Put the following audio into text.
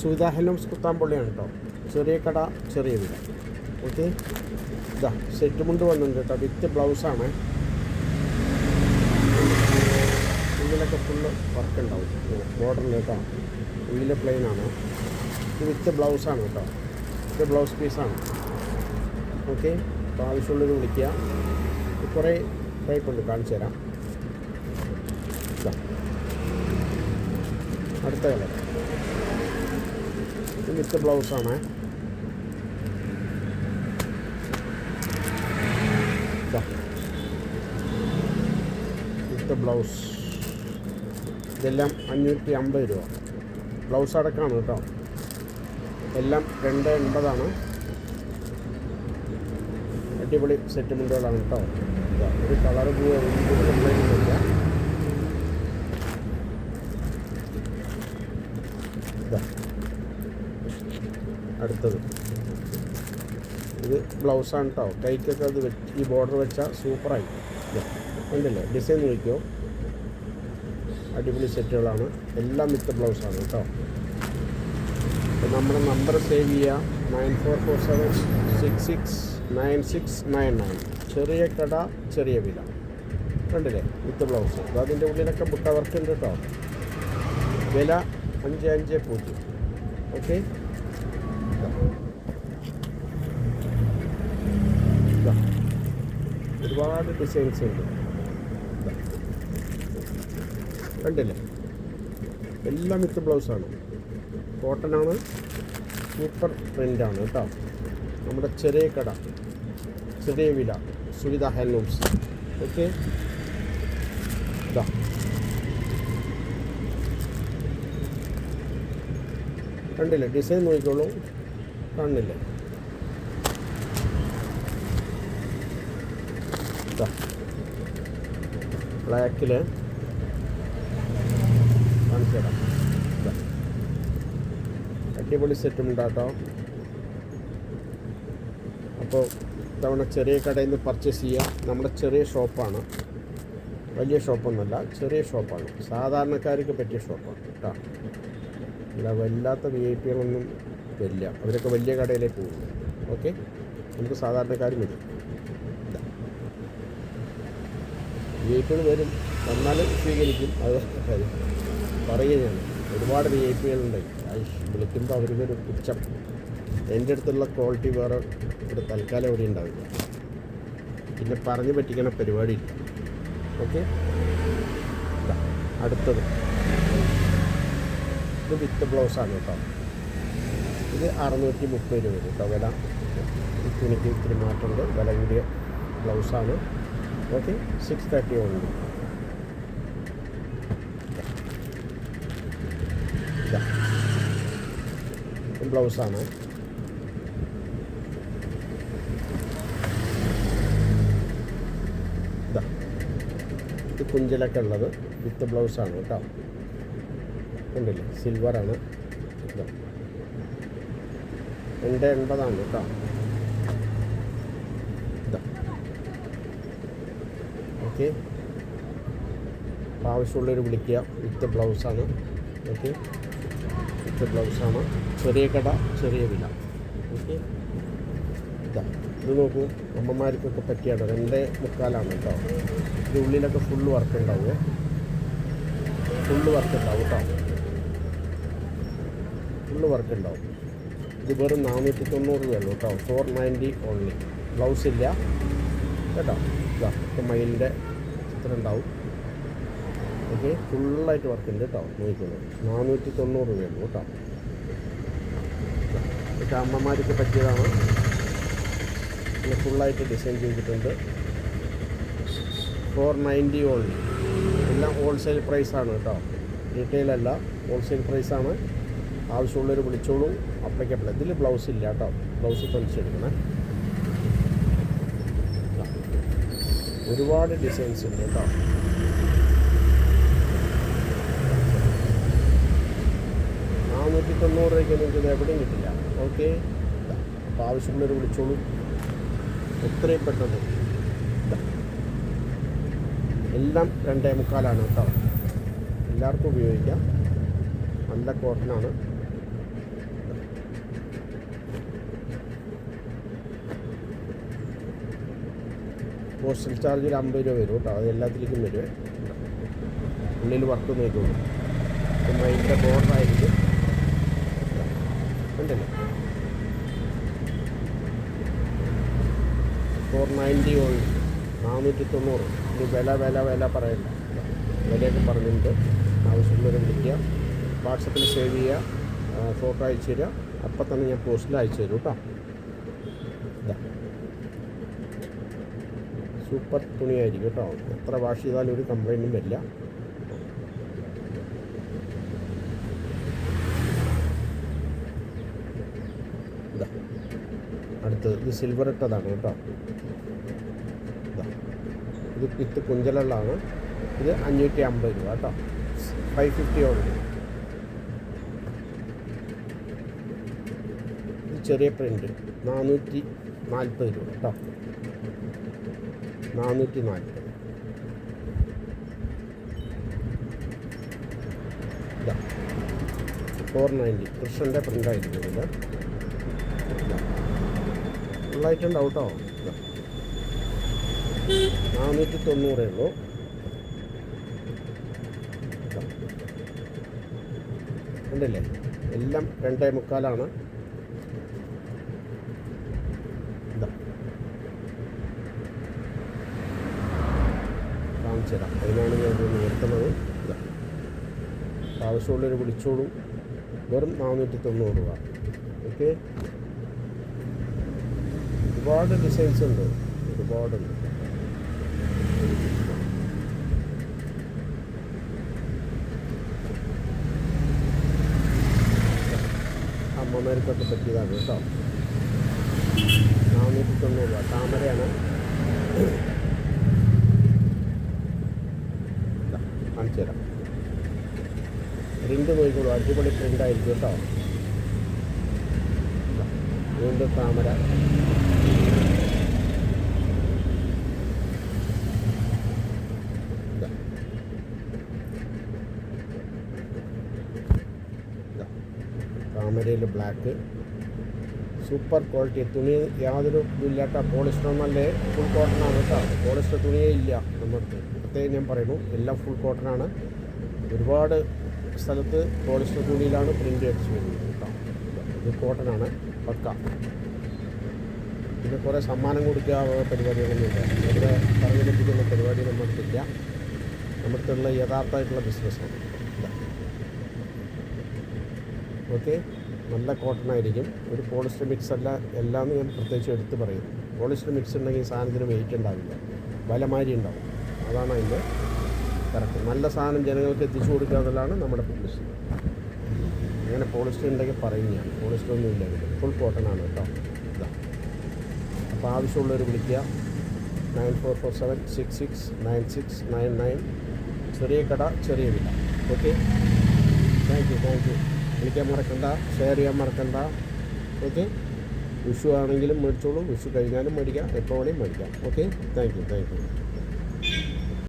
സുവിധ ഹെലൂംസ് കുത്താമ്പള്ളിയാണ് കേട്ടോ. ചെറിയ കട ചെറിയ വില. ഓക്കെ, ഇതാ സെറ്റ് മുണ്ട് വന്നിട്ടുണ്ട് കേട്ടോ. വിത്ത് ബ്ലൗസാണ്. ഉള്ളിലൊക്കെ ഫുള്ള് വർക്ക് ഉണ്ടാവും ബോർഡറിൽ കേട്ടോ. ഉള്ളിൽ പ്ലെയിനാണ്. ഇത് വിത്ത് ബ്ലൗസാണ് കേട്ടോ. ഇത് ബ്ലൗസ് പീസാണ്. ഓക്കെ, അപ്പോൾ ആവശ്യമുള്ളത് വിളിക്കുക. കുറേ ടൈപ്പ് ഉണ്ട്, കാണിച്ചു തരാം. അടുത്ത കളർ ഇത് വിത്ത് ബ്ലൗസാണ്. With blouse. ഇതെല്ലാം 550 രൂപ. ബ്ലൗസ് അടക്കമാണ് കേട്ടോ. എല്ലാം 280 അടിപൊളി സെറ്റ്മെൻറ്റുകളാണ് കേട്ടോ. ഒരു കളർ കംപ്ലൈൻറ്റില്ല. അടുത്തത് ഇത് ബ്ലൗസാണ് കേട്ടോ. കൈക്കൊക്കെ അത് ഈ ബോർഡർ വെച്ചാൽ സൂപ്പറായി ഉണ്ടല്ലേ. ഡിസൈൻ നോക്കിയോ, അടിപൊളി സെറ്റുകളാണ്. എല്ലാം വിത്ത് ബ്ലൗസാണ് കേട്ടോ. അപ്പോൾ നമ്മുടെ നമ്പർ സേവ് ചെയ്യുക. 9447669699. ചെറിയ കട ചെറിയ വില. കണ്ടില്ലേ, വിത്ത് ബ്ലൗസ്. അപ്പോൾ അതിൻ്റെ ഉള്ളിലൊക്കെ ബുട്ട വർക്ക് ഉണ്ട് കേട്ടോ. വില 550. ഓക്കെ, ഒരുപാട് ഡിസൈൻസ് ഉണ്ട്. കണ്ടില്ലേ, എല്ലാം വിത്ത് ബ്ലൗസാണ്. കോട്ടനാണ്. സൂപ്പർ പ്രിൻ്റാണ് കേട്ടോ. നമ്മുടെ ചെറിയ കട ചെറിയ വില, സുവിധ ഹാൻഡ്ലൂംസ്. ഓക്കെ, ഇതാ കണ്ടില്ലേ, ഡിസൈൻ നോക്കിക്കോളൂ. കാണില്ലേ, ഇതാ ബ്ലാക്കിൽ കാണിച്ചു തരാം. അടിപൊളി സെറ്റും ഉണ്ടാട്ടോ. അപ്പോൾ തവണ ചെറിയ കടയിൽ നിന്ന് പർച്ചേസ് ചെയ്യുക. നമ്മുടെ ചെറിയ ഷോപ്പാണ്, വലിയ ഷോപ്പൊന്നുമല്ല, ചെറിയ ഷോപ്പാണ്. സാധാരണക്കാർക്ക് പറ്റിയ ഷോപ്പാണ് കേട്ടോ. അല്ല വല്ലാത്ത VIP ഒന്നും വരില്ല. അവരൊക്കെ വലിയ കടയിലേക്ക് പോകും. ഓക്കെ, നമുക്ക് സാധാരണക്കാരും വരും. VIP വരും, വന്നാലും സ്വീകരിക്കും. അത് പറയുകയാണ്. ഒരുപാട് VIP വിളിക്കുമ്പോൾ അവർക്കൊരു പുച്ഛം. എൻ്റെ അടുത്തുള്ള ക്വാളിറ്റി വേറെ ഒരു തൽക്കാലം ഇവിടെ ഉണ്ടാവില്ല. പിന്നെ പറഞ്ഞു പറ്റിക്കണ പരിപാടിയില്ല. ഓക്കെ, അടുത്തത് ഇത് വിത്ത് ബ്ലൗസാണ് കേട്ടോ. ഇത് 630 രൂപ കേട്ടോ വില. ഈ തുണിക്ക് ഇത്തിരി മാറ്റമുണ്ട്. വില കൂടിയ ബ്ലൗസാണ്. ഓക്കെ, 630 ഉണ്ട്. ബ്ലൗസാണ്. ഇത് കുഞ്ചലൊക്കെ ഉള്ളത് വിത്ത് ബ്ലൗസാണ് കേട്ടോ. കണ്ടില്ലേ, സിൽവറാണ്. 280 കേട്ടോ. ഓക്കെ, ആവശ്യമുള്ളവർ വിളിക്കുക. വിത്ത് ബ്ലൗസാണ്. ഓക്കെ, വിത്ത് ബ്ലൗസാണ്. ചെറിയ കട ചെറിയ വില. ഓക്കെ, ഇത് നോക്കൂ, അമ്മമാർക്കൊക്കെ പറ്റിയാണ്. 2.25 കേട്ടോ. ഇത് ഉള്ളിലൊക്കെ ഫുള്ള് വർക്ക് ഉണ്ടാവും. ഫുള്ള് വർക്ക് ഉണ്ടാവും കേട്ടോ. ഫുള്ള് വർക്ക് ഉണ്ടാവും. ഇത് വെറും 490 രൂപയുള്ളൂ കേട്ടോ. 490 ഓൺലി. ബ്ലൗസ് ഇല്ല കേട്ടോ. ഇതാ ഇപ്പോൾ മയിലിൻ്റെ ചിത്രം ഉണ്ടാവും. ഓക്കെ, ഫുള്ളായിട്ട് വർക്ക് ഉണ്ട് കേട്ടോ. നോക്കുന്നത് 490 രൂപയുള്ളൂ കേട്ടോ. ഇതൊക്കെ അമ്മമാർക്ക് പറ്റിയതാണ്. പിന്നെ ഫുള്ളായിട്ട് ഡിസൈൻ ചെയ്തിട്ടുണ്ട്. 490 ഓൺലി. എല്ലാം ഹോൾസെയിൽ പ്രൈസാണ് കേട്ടോ. റീറ്റെയിൽ അല്ല, ഹോൾസെയിൽ പ്രൈസാണ്. ആവശ്യമുള്ളവർ വിളിച്ചോളൂ. അപ്ലിക്കബിൾ. ഇതിൽ ബ്ലൗസ് ഇല്ല കേട്ടോ. ബ്ലൗസ് തനിച്ചെടുക്കണേ. ഒരുപാട് ഡിസൈൻസ് ഉണ്ട് കേട്ടോ. 490 രൂപയ്ക്ക് നിങ്ങൾക്ക് ഇത് എവിടെയും കിട്ടില്ല. ഓക്കെ, അപ്പോൾ ആവശ്യമുള്ളവർ വിളിച്ചോളൂ. എത്രയും പെട്ടെന്ന്. എല്ലാം 2.25 കേട്ടോ. എല്ലാവർക്കും ഉപയോഗിക്കാം. നല്ല കോട്ടനാണ്. പോസ്റ്റൽ ചാർജ് ഒരു 50 രൂപ വരും കേട്ടോ. അത് എല്ലാത്തിലേക്കും വരും. ഉള്ളിൽ വർക്ക് നോക്കുള്ളൂ. അപ്പം അതിൻ്റെ ബോർഡറായിരിക്കും ഉണ്ടല്ലോ. 490 ഓൺലി, 490. ഇനി വില പറയണ്ട. വിലയൊക്കെ പറഞ്ഞിട്ടുണ്ട്. ആവശ്യമുള്ളവരെ വിളിക്കുക, വാട്സപ്പിൽ സേവ് ചെയ്യുക, ഫോട്ടോ അയച്ചു തരിക. അപ്പം തന്നെ ഞാൻ പോസ്റ്റിൽ അയച്ചു തരും കേട്ടോ. സൂപ്പർ തുണിയായിരിക്കും കേട്ടോ. എത്ര വാഷ് ചെയ്താലും ഒരു കംപ്ലൈൻറ്റും വരില്ല. അടുത്തത് ഇത് സിൽവർ ഇട്ടതാണ് കേട്ടോ. ഇത് വിത്ത് കുഞ്ചലുള്ളതാണ്. ഇത് 550 രൂപ കേട്ടോ. 550 ഓൺലി. ഇത് ചെറിയ പ്രിൻ്റ് 440 രൂപ കേട്ടോ. 440. ഇതാ 490 കൃഷ്ണൻ്റെ പ്രിൻ്റായിരിക്കും. ഇത് ഫുള്ളായിട്ടുണ്ടാവും കേട്ടോ. 490 ഉള്ളൂ. ഉണ്ടല്ലേ, എല്ലാം 2.25. ഇതാ കാണിച്ചു തരാം. അതിനാണ് ഞാൻ ഇതൊന്ന് നിർത്തുന്നത്. ഇതാ ആവശ്യമുള്ളവർ വിളിച്ചോളൂ. വെറും 490 രൂപ. ഓക്കെ, ഒരുപാട് ഡിസൈൻസ് ഉണ്ട്, ഒരുപാടുണ്ട്. അമ്മമാർക്കൊക്കെ പറ്റിയതാണ് കേട്ടോ. 490 രൂപ. താമരയാണ്. കാണിച്ചു തരാം. പ്രിൻ്റ് നോക്കിക്കോളൂ, അടിപൊളി പ്രിൻ്റായിരിക്കും കേട്ടോ. വീണ്ടും താമര. താമരയിൽ ബ്ലാക്ക്, സൂപ്പർ ക്വാളിറ്റി തുണി. യാതൊരു ഇതില്ലാത്ത പോളിസ്റ്റർ നല്ല ഫുൾ കോട്ടനാണ് കേട്ടോ. പോളിസ്റ്റർ തുണിയേ ഇല്ല നമ്മുടെ. പ്രത്യേകം ഞാൻ പറയുന്നു, എല്ലാം ഫുൾ കോട്ടനാണ്. ഒരുപാട് സ്ഥലത്ത് പോളിസ്റ്റർ തുണിയിലാണ് പ്രിൻ്റ് അടിച്ച് വരുന്നത് കേട്ടോ. ഇത് കോട്ടനാണ് പക്ക. പിന്നെ കുറേ സമ്മാനം കൊടുക്കുക പരിപാടികളൊന്നുമില്ല. ഇവിടെ പറഞ്ഞു ലഭിക്കുന്ന പരിപാടി നമ്മൾക്കില്ല. നമ്മുടെയുള്ള യഥാർത്ഥമായിട്ടുള്ള ബിസിനസ്സാണ്. ഓക്കെ, നല്ല കോട്ടൺ ആയിരിക്കും. ഒരു പോളിസ്റ്റർ മിക്സ് അല്ല എല്ലാം ഞാൻ പ്രത്യേകിച്ച് എടുത്ത് പറയുന്നു. പോളിസ്റ്റർ മിക്സ് ഉണ്ടെങ്കിൽ സാധനത്തിന് വെയിറ്റ് ഉണ്ടാവില്ല, വിലമാരി ഉണ്ടാവും. അതാണ് അതിൻ്റെ കറക്റ്റ്. നല്ല സാധനം ജനങ്ങൾക്ക് എത്തിച്ചു കൊടുക്കുക എന്നുള്ളതാണ് നമ്മുടെ ബിസിനസ്. അങ്ങനെ പോളിസ്റ്റർ ഉണ്ടെങ്കിൽ പറയും ഞാൻ. പോളിസ്റ്റർ ഒന്നും ഇല്ല, ഫുൾ കോട്ടൺ ആണ് കേട്ടോ. ഇതാ, അപ്പോൾ ആവശ്യമുള്ളവർ വിളിക്കുക. 9447669699. ചെറിയ കട, ചെറിയ വില. Okay, thank you. വിളിക്കാൻ മറക്കണ്ട, ഷെയർ ചെയ്യാൻ മറക്കണ്ട. ഓക്കെ, വിഷു ആണെങ്കിലും മേടിച്ചോളൂ, വിഷു കഴിഞ്ഞാലും മേടിക്കാം, എപ്പോൾ വേണമെങ്കിലും മേടിക്കാം. Okay, thank you.